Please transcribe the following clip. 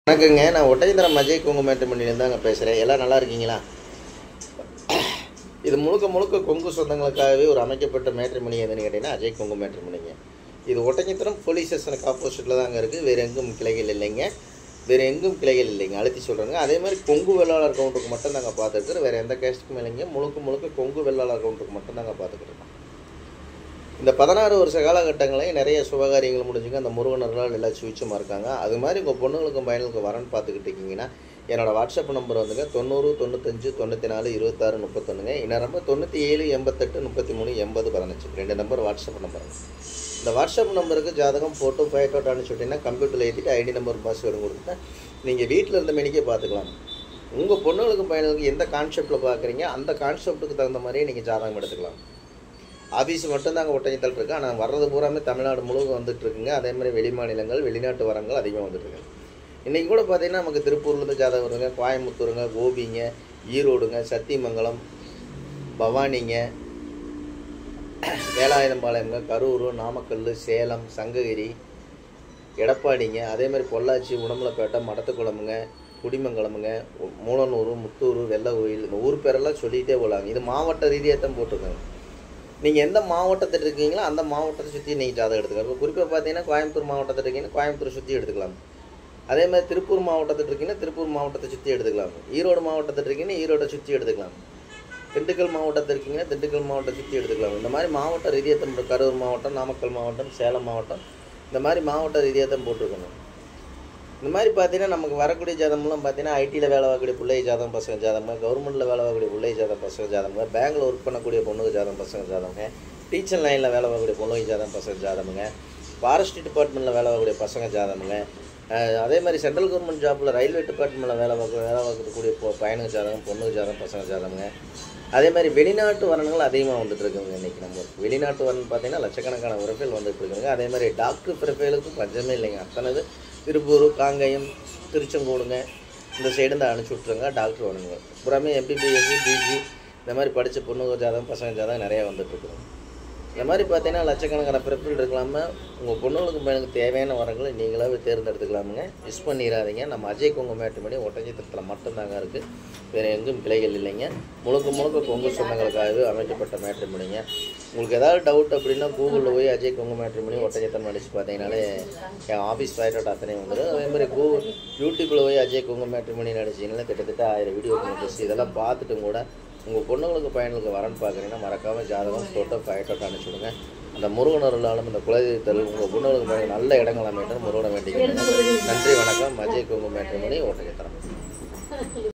வணக்கங்க. நான் ஒட்டஞ்சத்திரம் அஜய் கொங்கு மேட்ரிமோனிலேருந்து தாங்க பேசுகிறேன். எல்லாம் நல்லா இருக்கீங்களா? இது முழுக்க முழுக்க கொங்கு சொந்தங்களுக்காகவே ஒரு அமைக்கப்பட்ட மேட்ரிமோனி எதுன்னு கேட்டிங்கன்னா அஜய் கொங்கு மேட்ரிமோனிங்க. இது ஒட்டஞ்சத்திரம் போலீஸ் ஸ்டேஷனுக்கு ஆப்போசிட்டில் தாங்க இருக்குது. வேறு எங்கும் கிளைகள் இல்லைங்க. அழுத்தி சொல்கிறேங்க. அதே மாதிரி கொங்கு வெள்ளாளர் கவுண்டருக்கு மட்டும் தாங்க பார்த்துருக்குறோம். வேறு எந்த கேஸ்ட்டுக்கும் இல்லைங்க. முழுக்க கொங்கு வெள்ளாளர் கவுண்டருக்கு மட்டும் தாங்க பார்த்துக்கிட்டு. இந்த 16 வருஷ காலகட்டங்களையும் நிறைய சுபகாரியங்கள் முடிஞ்சுங்க. அந்த முருகனர்களால் எல்லாம் சுவிச்சமாக இருக்காங்க. அது மாதிரி உங்கள் பொண்ணுங்களுக்கும் பையனுக்கும் வரன்னு பார்த்துக்கிட்டு இருக்கீங்கன்னா என்னோடய வாட்ஸ்அப் நம்பர் வந்துங்க 90 95 94 26 31ங்க. இன்னும் நம்பர் 97 88 33 80 15. 2 number WhatsApp நம்பருங்க. இந்த வாட்ஸ்அப் நம்பருக்கு ஜாதகம் ஃபோட்டோ ஃபைட்டோ அனுப்பிச்சுட்டிங்கன்னா கம்ப்யூட்டரில் ஏற்றிட்டு ஐடி நம்பர் பாஸ்வேர்டு கொடுத்துட்டா நீங்கள் வீட்டில் இருந்த மணிக்கே பார்த்துக்கலாம். உங்கள் பொண்ணுங்களுக்கும் பையனுக்கு எந்த கான்செப்டில் பார்க்குறீங்க அந்த கான்செப்ட்டுக்கு தகுந்த மாதிரியே நீங்கள் ஜாதகம் எடுத்துக்கலாம். ஆஃபீஸ் மட்டும்தாங்க ஒட்டஞ்சத்தல் இருக்குது. ஆனால் வர்றது பூராமே தமிழ்நாடு முழுவதும் வந்துட்டுருக்குங்க. அதே மாதிரி வெளி மாநிலங்கள் வெளிநாட்டு வரங்கள் அதிகமாக வந்துட்டுருக்குங்க. இன்றைக்கி கூட பார்த்திங்கன்னா நமக்கு திருப்பூர்லேருந்து ஜாதகம் வருதுங்க, கோயம்புத்தூருங்க, கோபிங்க, ஈரோடுங்க, சத்தியமங்கலம், பவானிங்க, வேலாயுதம்பாளையங்க, கரூர், நாமக்கல், சேலம், சங்ககிரி, எடப்பாடிங்க, அதே மாதிரி பொள்ளாச்சி, உடம்பலப்பேட்டை, மடத்துக்குளமுங்க, குடிமங்கலமுங்க, மூலனூர், முத்தூர், வெள்ளகோயில், இந்த ஊர் பேரெல்லாம் சொல்லிகிட்டே போகலாங்க. இது மாவட்ட ரீதியாக தான் போட்டிருக்காங்க. நீங்கள் எந்த மாவட்டத்தில் இருக்கீங்களோ அந்த மாவட்டத்தை சுற்றி நீங்கள் ஜாதகம் எடுத்துக்கலாம். இப்போ குறிப்பாக பார்த்தீங்கன்னா கோயம்புத்தூர் மாவட்டத்தில் இருக்கீங்கன்னா கோயம்புத்தூர் சுற்றி எடுத்துக்கலாம். அதே மாதிரி திருப்பூர் மாவட்டத்தில் இருக்கீங்கன்னா திருப்பூர் மாவட்டத்தை சுற்றி எடுத்துக்கலாம். ஈரோடு மாவட்டத்தில் இருக்கீங்கன்னா ஈரோட்டை சுற்றி எடுத்துக்கலாம். திண்டுக்கல் மாவட்டத்தில் இருக்கீங்கன்னா திண்டுக்கல் மாவட்டத்தை சுற்றி எடுத்துக்கலாம். இந்த மாதிரி மாவட்ட ரீதியாக தான் கரூர் மாவட்டம், நாமக்கல் மாவட்டம், சேலம் மாவட்டம், இந்த மாதிரி மாவட்ட ரீதியாக தான் போட்டிருக்கணும். இந்த மாதிரி பார்த்தீங்கன்னா நமக்கு வரக்கூடிய ஜாதகம்லாம் பார்த்தீங்கன்னா ஐடியில் வேலை வாங்கக்கூடிய பிள்ளை ஜாதகம் பசங்க ஜாதகங்க, கவர்மெண்ட்டில் வேலை வாங்கக்கூடிய பிள்ளை ஜாதகம் பசங்க ஜாதகங்க, பேங்கில் ஒர்க் பண்ணக்கூடிய பொண்ணுக்கு ஜாதகம் பசங்க ஜாதகங்க, டீச்சர் லைனில் வேலை வாங்கக்கூடிய பொண்ணுக்கு ஜாதகம் பசங்க ஜாதகங்க, ஃபாரஸ்ட் டிபார்ட்மெண்ட்டில் வேலை வாங்கக்கூடிய பசங்க ஜாதகங்க, அதே மாதிரி சென்ட்ரல் கவர்மெண்ட் ஜாப்பில் ரயில்வே டிபார்ட்மெண்ட்டில் வேலை வாங்கக்கூடிய பையனுக்கு ஜாதகம், பொண்ணுக்கு ஜாதகம் பசங்க ஜாதகங்க. அதே மாதிரி வெளிநாட்டு வரன்கள் அதிகமாக வந்துட்டு இருக்குங்க. இன்றைக்கி நம்ம வெளிநாட்டு வரன் பார்த்தீங்கன்னா லட்சக்கணக்கான ப்ரொஃபைல் வந்துட்டு இருக்குங்க. அதே மாதிரி டாக்டர் ப்ரொஃபைலுக்கு பஞ்சமே இல்லைங்க. அத்தனை திருப்பூர், காங்கயம், திருச்செங்கோடுங்க இந்த சைடு தான் அனுப்பிச்சி விட்ருங்க. டாக்டர் வரணுங்க புறாமே எம்பிபிஎஸ், பிஜி இந்த மாதிரி படித்த பொண்ணுங்க ஜாதகம் பசங்க ஜாதகம் நிறையா வந்துட்டுருக்குறோம். இந்த மாதிரி பார்த்தீங்கன்னா லட்சக்கணக்கான ப்ரொஃபைல் இருக்கலாமல் உங்கள் பொண்ணுங்களுக்கு பையனுக்கு தேவையான வரங்களை நீங்களாகவே தேர்ந்தெடுத்துக்கலாமுங்க. மிஸ் பண்ணிடாதீங்க. நம்ம அஜய் கொங்கு மேட்ரிமோனி ஒட்டஞ்சத்திரத்தில் மட்டும்தாங்க இருக்குது. வேறு எங்கும் கிளைகள் இல்லைங்க. முழுக்க கொங்கு சொந்தங்களுக்காகவே அமைக்கப்பட்ட மேட்ரிமோனிங்க. உங்களுக்கு ஏதாவது டவுட் அப்படின்னா கூகுளில் போய் அஜய் கொங்கு மேட்ரிமோனி ஒட்டஞ்சத்திரம் அடித்து பார்த்தீங்கன்னாலே என் ஆஃபீஸ் ஃபைட்டோட அத்தனை வந்துடும். அதே மாதிரி யூடியூப்பில் போய் அஜய் கொங்கு மேட்ரிமோனி அடிச்சிங்கனாலே கிட்டத்தட்ட 1000 வீடியோ போட்டு இதெல்லாம் பார்த்துட்டும் கூட உங்கள் பொண்ணுங்களுக்கு பையனுக்கு வரன்னு பார்க்குறீங்கன்னா மறக்காமல் ஜாதகம் ஃபோட்டோ ஃபைட்டோட்ட அனுப்பிச்சுடுங்க. அந்த முருகனர்களாலும் இந்த குலதெய்வத்தல் உங்கள் பொண்ணுங்களுக்கு நல்ல இடங்கள் அமைட்டு முருகனை வேண்டிக்கிறேன். நன்றி, வணக்கம். அஜய் கொங்கு மேட்ரிமோனி ஒட்டஞ்சத்திரம்.